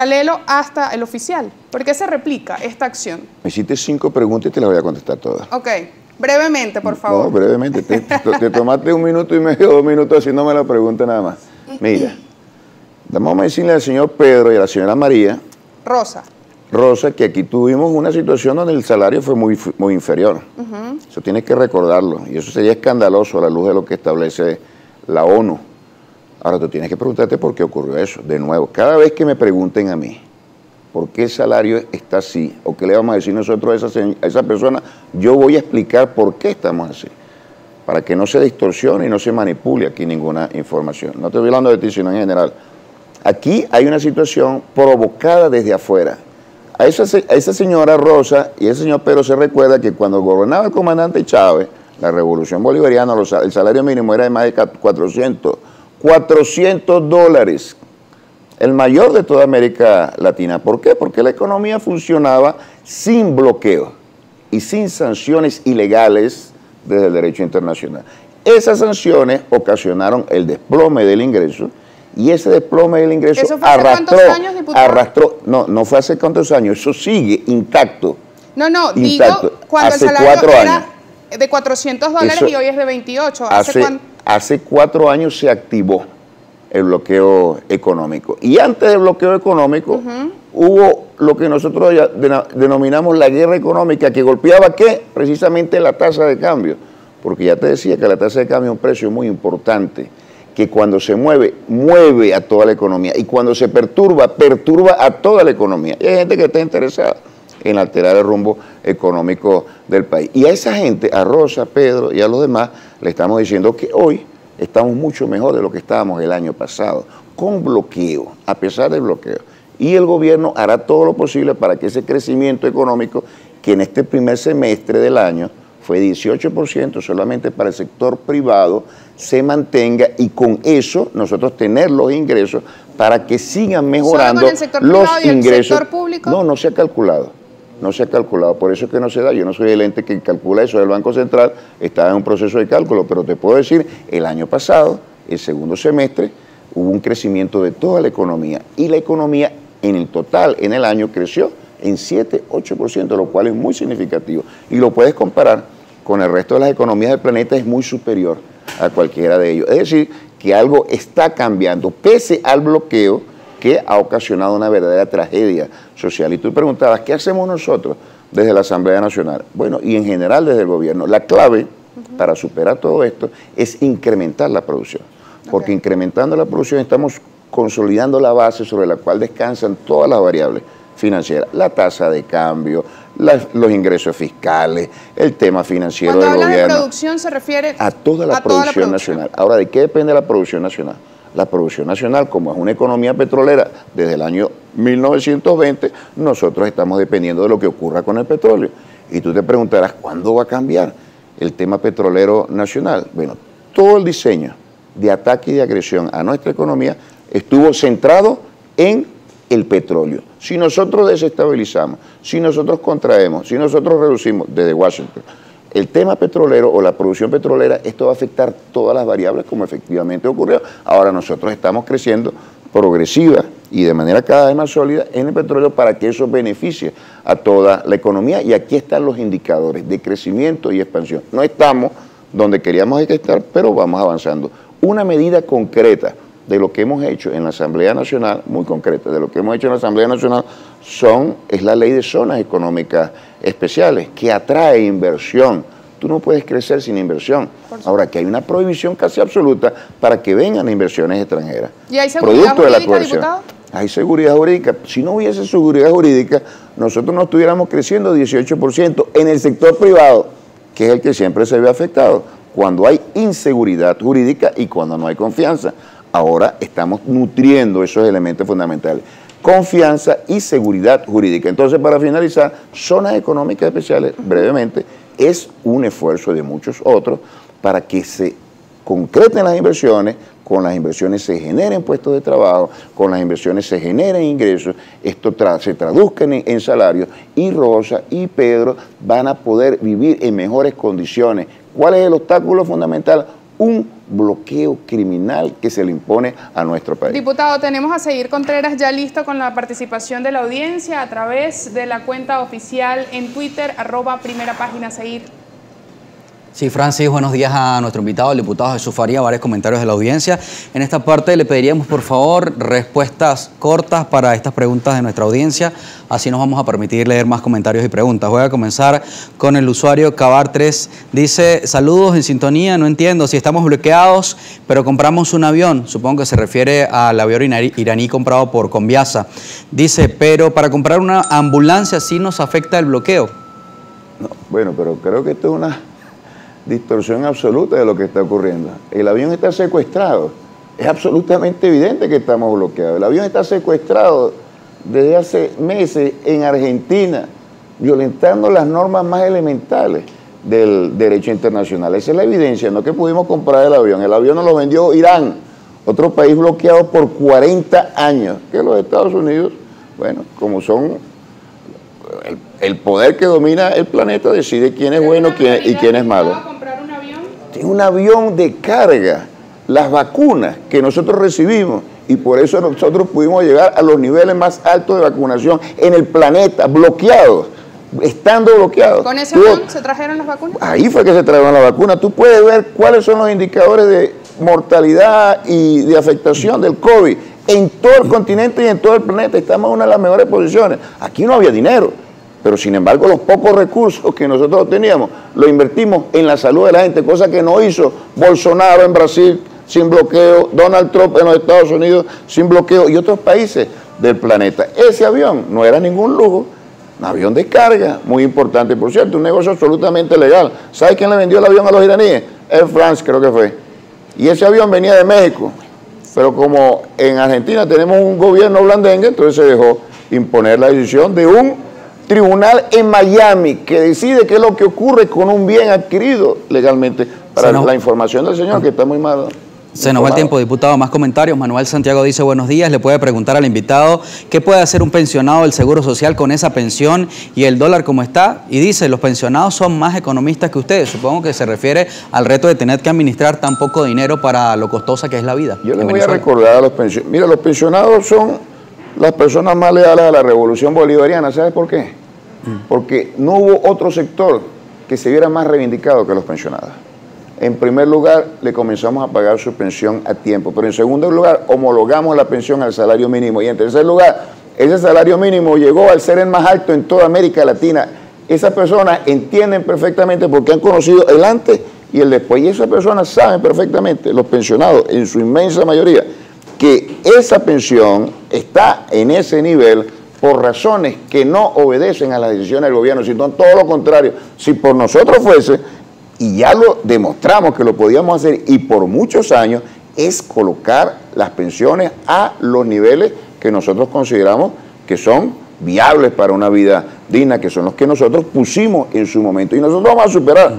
paralelo hasta el oficial. ¿Por qué se replica esta acción? Me hiciste 5 preguntas y te las voy a contestar todas. Ok, brevemente, por favor. No, brevemente. Te tomaste 1 minuto y medio, 2 minutos haciéndome la pregunta nada más. Mira, vamos a decirle al señor Pedro y a la señora María Rosa, que aquí tuvimos una situación donde el salario fue muy inferior. Eso tienes que recordarlo. Y eso sería escandaloso a la luz de lo que establece la ONU. Ahora tú tienes que preguntarte por qué ocurrió eso. De nuevo, cada vez que me pregunten a mí por qué el salario está así, o qué le vamos a decir nosotros a esa persona, yo voy a explicar por qué estamos así. Para que no se distorsione y no se manipule aquí ninguna información. No estoy hablando de ti, sino en general. Aquí hay una situación provocada desde afuera. A esa señora Rosa y ese señor Pedro se recuerda que cuando gobernaba el comandante Chávez, la revolución bolivariana, el salario mínimo era de más de 400 dólares, el mayor de toda América Latina. ¿Por qué? Porque la economía funcionaba sin bloqueo y sin sanciones ilegales desde el derecho internacional. Esas sanciones ocasionaron el desplome del ingreso. Y ese desplome del ingreso ¿Eso fue hace cuántos años, diputado? No fue hace cuántos años, eso sigue intacto. No, intacto. digo cuando hace el salario 4 era años. de 400 dólares y hoy es de 28. Hace 4 años se activó el bloqueo económico. Y antes del bloqueo económico hubo lo que nosotros ya denominamos la guerra económica, que golpeaba ¿qué? Precisamente la tasa de cambio. Porque ya te decía que la tasa de cambio es un precio muy importante, que cuando se mueve, mueve a toda la economía, y cuando se perturba, perturba a toda la economía. Y hay gente que está interesada en alterar el rumbo económico del país. Y a esa gente, a Rosa, Pedro y a los demás, le estamos diciendo que hoy estamos mucho mejor de lo que estábamos el año pasado, con bloqueo, a pesar del bloqueo. Y el gobierno hará todo lo posible para que ese crecimiento económico, que en este primer semestre del año fue 18% solamente para el sector privado, se mantenga, y con eso nosotros tener los ingresos para que sigan mejorando ¿Solo con el sector los privado y ingresos. el sector público? No se ha calculado. No se ha calculado, por eso es que no se da. Yo no soy el ente que calcula eso, el Banco Central está en un proceso de cálculo, pero te puedo decir, el año pasado, el segundo semestre, hubo un crecimiento de toda la economía, y la economía en el total, en el año, creció en 7-8%, lo cual es muy significativo. Y lo puedes comparar con el resto de las economías del planeta, es muy superior a cualquiera de ellos. Es decir, que algo está cambiando, pese al bloqueo que ha ocasionado una verdadera tragedia social. Y tú preguntabas, ¿qué hacemos nosotros desde la Asamblea Nacional? Bueno, y en general desde el gobierno. La clave para superar todo esto es incrementar la producción. Porque incrementando la producción estamos consolidando la base sobre la cual descansan todas las variables financieras. La tasa de cambio, los ingresos fiscales, el tema financiero del gobierno. Cuando habla de producción se refiere a toda la producción nacional. Ahora, ¿de qué depende la producción nacional? La producción nacional, como es una economía petrolera desde el año 1920, nosotros estamos dependiendo de lo que ocurra con el petróleo. Y tú te preguntarás, ¿cuándo va a cambiar el tema petrolero nacional? Bueno, todo el diseño de ataque y de agresión a nuestra economía estuvo centrado en el petróleo. Si nosotros desestabilizamos, si nosotros contraemos, si nosotros reducimos desde Washington el tema petrolero o la producción petrolera, esto va a afectar todas las variables como efectivamente ocurrió. Ahora nosotros estamos creciendo progresiva y de manera cada vez más sólida en el petróleo para que eso beneficie a toda la economía, y aquí están los indicadores de crecimiento y expansión. No estamos donde queríamos estar, pero vamos avanzando. Una medida concreta de lo que hemos hecho en la Asamblea Nacional, muy concreta, de lo que hemos hecho en la Asamblea Nacional, es la ley de zonas económicas especiales, que atrae inversión. Tú no puedes crecer sin inversión. Ahora, que hay una prohibición casi absoluta para que vengan inversiones extranjeras. ¿Y hay seguridad jurídica, diputado? Hay seguridad jurídica. Si no hubiese seguridad jurídica, nosotros no estuviéramos creciendo 18% en el sector privado, que es el que siempre se ve afectado, cuando hay inseguridad jurídica y cuando no hay confianza. Ahora estamos nutriendo esos elementos fundamentales: confianza y seguridad jurídica. Entonces, para finalizar, zonas económicas especiales, brevemente, es un esfuerzo de muchos otros para que se concreten las inversiones, con las inversiones se generen puestos de trabajo, con las inversiones se generen ingresos, esto se traduzca en salarios, y Rosa y Pedro van a poder vivir en mejores condiciones. ¿Cuál es el obstáculo fundamental? Un bloqueo criminal que se le impone a nuestro país. Diputado, tenemos a Seir Contreras ya listo con la participación de la audiencia a través de la cuenta oficial en Twitter, @primerapágina. Seir. Sí, Francis, buenos días a nuestro invitado, el diputado Jesús Faría, varios comentarios de la audiencia. En esta parte le pediríamos, por favor, respuestas cortas para estas preguntas de nuestra audiencia, así nos vamos a permitir leer más comentarios y preguntas. Voy a comenzar con el usuario Cabar3, dice, saludos en sintonía, no entiendo, si estamos bloqueados, pero compramos un avión, supongo que se refiere al avión iraní comprado por Conviasa. Dice, pero para comprar una ambulancia sí nos afecta el bloqueo. No, bueno, pero creo que esto es una distorsión absoluta de lo que está ocurriendo. El avión está secuestrado. Es absolutamente evidente que estamos bloqueados. El avión está secuestrado desde hace meses en Argentina, violentando las normas más elementales del derecho internacional. Esa es la evidencia, no que pudimos comprar el avión. El avión nos lo vendió Irán, otro país bloqueado por 40 años, que los Estados Unidos, bueno, como son el poder que domina el planeta, decide quién es bueno y quién es malo. Es un avión de carga, las vacunas que nosotros recibimos, y por eso nosotros pudimos llegar a los niveles más altos de vacunación en el planeta, bloqueados, estando bloqueados. ¿Con ese avión se trajeron las vacunas? Ahí fue que se trajeron las vacunas. Tú puedes ver cuáles son los indicadores de mortalidad y de afectación del COVID en todo el continente y en todo el planeta. Estamos en una de las mejores posiciones. Aquí no había dinero, pero sin embargo los pocos recursos que nosotros teníamos los invertimos en la salud de la gente, cosa que no hizo Bolsonaro en Brasil sin bloqueo, Donald Trump en los Estados Unidos sin bloqueo y otros países del planeta. Ese avión no era ningún lujo, un avión de carga muy importante, por cierto, un negocio absolutamente legal. ¿Sabe quién le vendió el avión a los iraníes? Air France, creo que fue. Y ese avión venía de México, pero como en Argentina tenemos un gobierno blandengue, entonces se dejó imponer la decisión de un tribunal en Miami que decide qué es lo que ocurre con un bien adquirido legalmente. Para la información del señor, que está muy mal. Se nos va el tiempo, diputado. Más comentarios. Manuel Santiago dice, buenos días. Le puede preguntar al invitado qué puede hacer un pensionado del Seguro Social con esa pensión y el dólar como está. Y dice, los pensionados son más economistas que ustedes. Supongo que se refiere al reto de tener que administrar tan poco dinero para lo costosa que es la vida. Yo les voy a recordar a los pensionados. Mira, los pensionados son las personas más leales a la revolución bolivariana. ¿Sabes por qué? Porque no hubo otro sector que se viera más reivindicado que los pensionados. En primer lugar, le comenzamos a pagar su pensión a tiempo, pero en segundo lugar, homologamos la pensión al salario mínimo, y en tercer lugar, ese salario mínimo llegó al ser el más alto en toda América Latina. Esas personas entienden perfectamente porque han conocido el antes y el después, y esas personas saben perfectamente, los pensionados en su inmensa mayoría, que esa pensión está en ese nivel por razones que no obedecen a las decisiones del gobierno, sino todo lo contrario. Si por nosotros fuese, y ya lo demostramos que lo podíamos hacer y por muchos años, es colocar las pensiones a los niveles que nosotros consideramos que son viables para una vida digna, que son los que nosotros pusimos en su momento. Y nosotros vamos a superar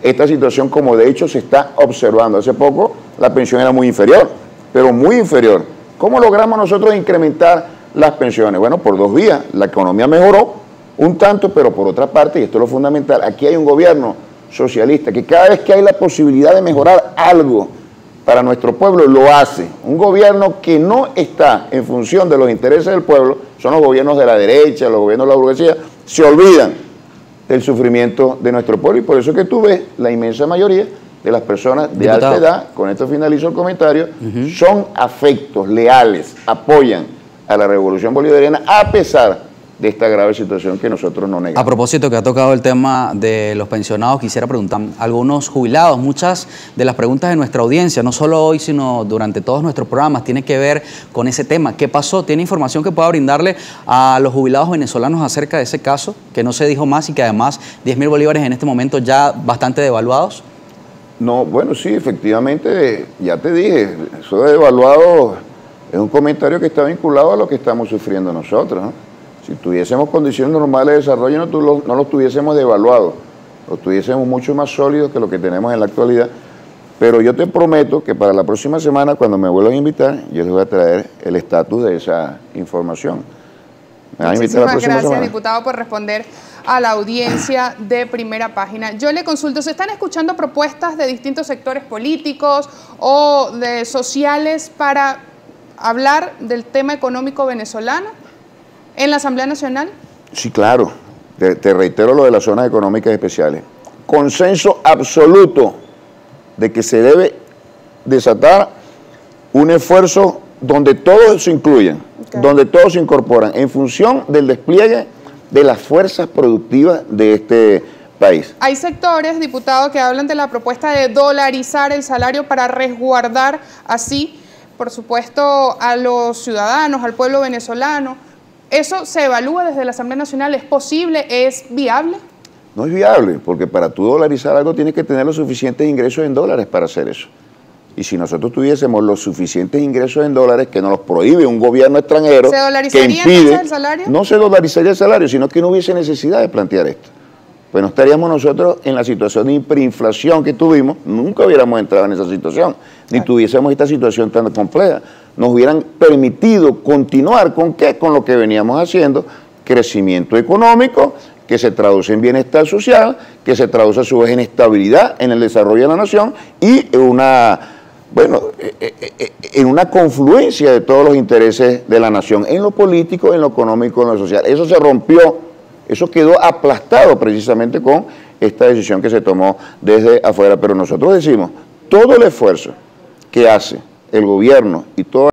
esta situación como de hecho se está observando. Hace poco la pensión era muy inferior, pero muy inferior. ¿Cómo logramos nosotros incrementar las pensiones? Bueno, por dos vías. La economía mejoró un tanto, pero por otra parte, y esto es lo fundamental, aquí hay un gobierno socialista que cada vez que hay la posibilidad de mejorar algo para nuestro pueblo, lo hace. Un gobierno que no está en función de los intereses del pueblo, son los gobiernos de la derecha, los gobiernos de la burguesía, se olvidan del sufrimiento de nuestro pueblo, y por eso es que tú ves la inmensa mayoría de las personas de alta edad, con esto finalizo el comentario, son afectos, leales, apoyan a la revolución bolivariana a pesar de esta grave situación que nosotros no negamos. A propósito que ha tocado el tema de los pensionados, quisiera preguntar a algunos jubilados. Muchas de las preguntas de nuestra audiencia, no solo hoy, sino durante todos nuestros programas, tiene que ver con ese tema. ¿Qué pasó? ¿Tiene información que pueda brindarle a los jubilados venezolanos acerca de ese caso, que no se dijo más y que además 10.000 bolívares en este momento ya bastante devaluados? No, bueno, sí, efectivamente, ya te dije, eso de devaluado es un comentario que está vinculado a lo que estamos sufriendo nosotros, ¿no? Si tuviésemos condiciones normales de desarrollo, no los tuviésemos devaluados, los tuviésemos mucho más sólidos que lo que tenemos en la actualidad. Pero yo te prometo que para la próxima semana, cuando me vuelvan a invitar, yo les voy a traer el estatus de esa información. Muchísimas gracias, diputado, por responder a la audiencia de Primera Página. Yo le consulto, ¿se están escuchando propuestas de distintos sectores políticos o de sociales para hablar del tema económico venezolano en la Asamblea Nacional? Sí, claro. Te reitero lo de las zonas económicas especiales. Consenso absoluto de que se debe desatar un esfuerzo donde todos se incluyen, donde todos se incorporan en función del despliegue de las fuerzas productivas de este país. Hay sectores, diputado, que hablan de la propuesta de dolarizar el salario para resguardar así, por supuesto, a los ciudadanos, al pueblo venezolano. ¿Eso se evalúa desde la Asamblea Nacional? ¿Es posible? ¿Es viable? No es viable, porque para tú dolarizar algo tienes que tener los suficientes ingresos en dólares para hacer eso. Y si nosotros tuviésemos los suficientes ingresos en dólares que nos los prohíbe un gobierno extranjero, ¿se dolarizaría entonces el salario? No se dolarizaría el salario, sino que no hubiese necesidad de plantear esto. Pues no estaríamos nosotros en la situación de hiperinflación que tuvimos, nunca hubiéramos entrado en esa situación, ni tuviésemos esta situación tan compleja. Nos hubieran permitido continuar ¿con qué? Con lo que veníamos haciendo, crecimiento económico, que se traduce en bienestar social, que se traduce a su vez en estabilidad en el desarrollo de la nación y en una confluencia de todos los intereses de la nación, en lo político, en lo económico, en lo social. Eso se rompió, eso quedó aplastado precisamente con esta decisión que se tomó desde afuera. Pero nosotros decimos, todo el esfuerzo que hace el gobierno y toda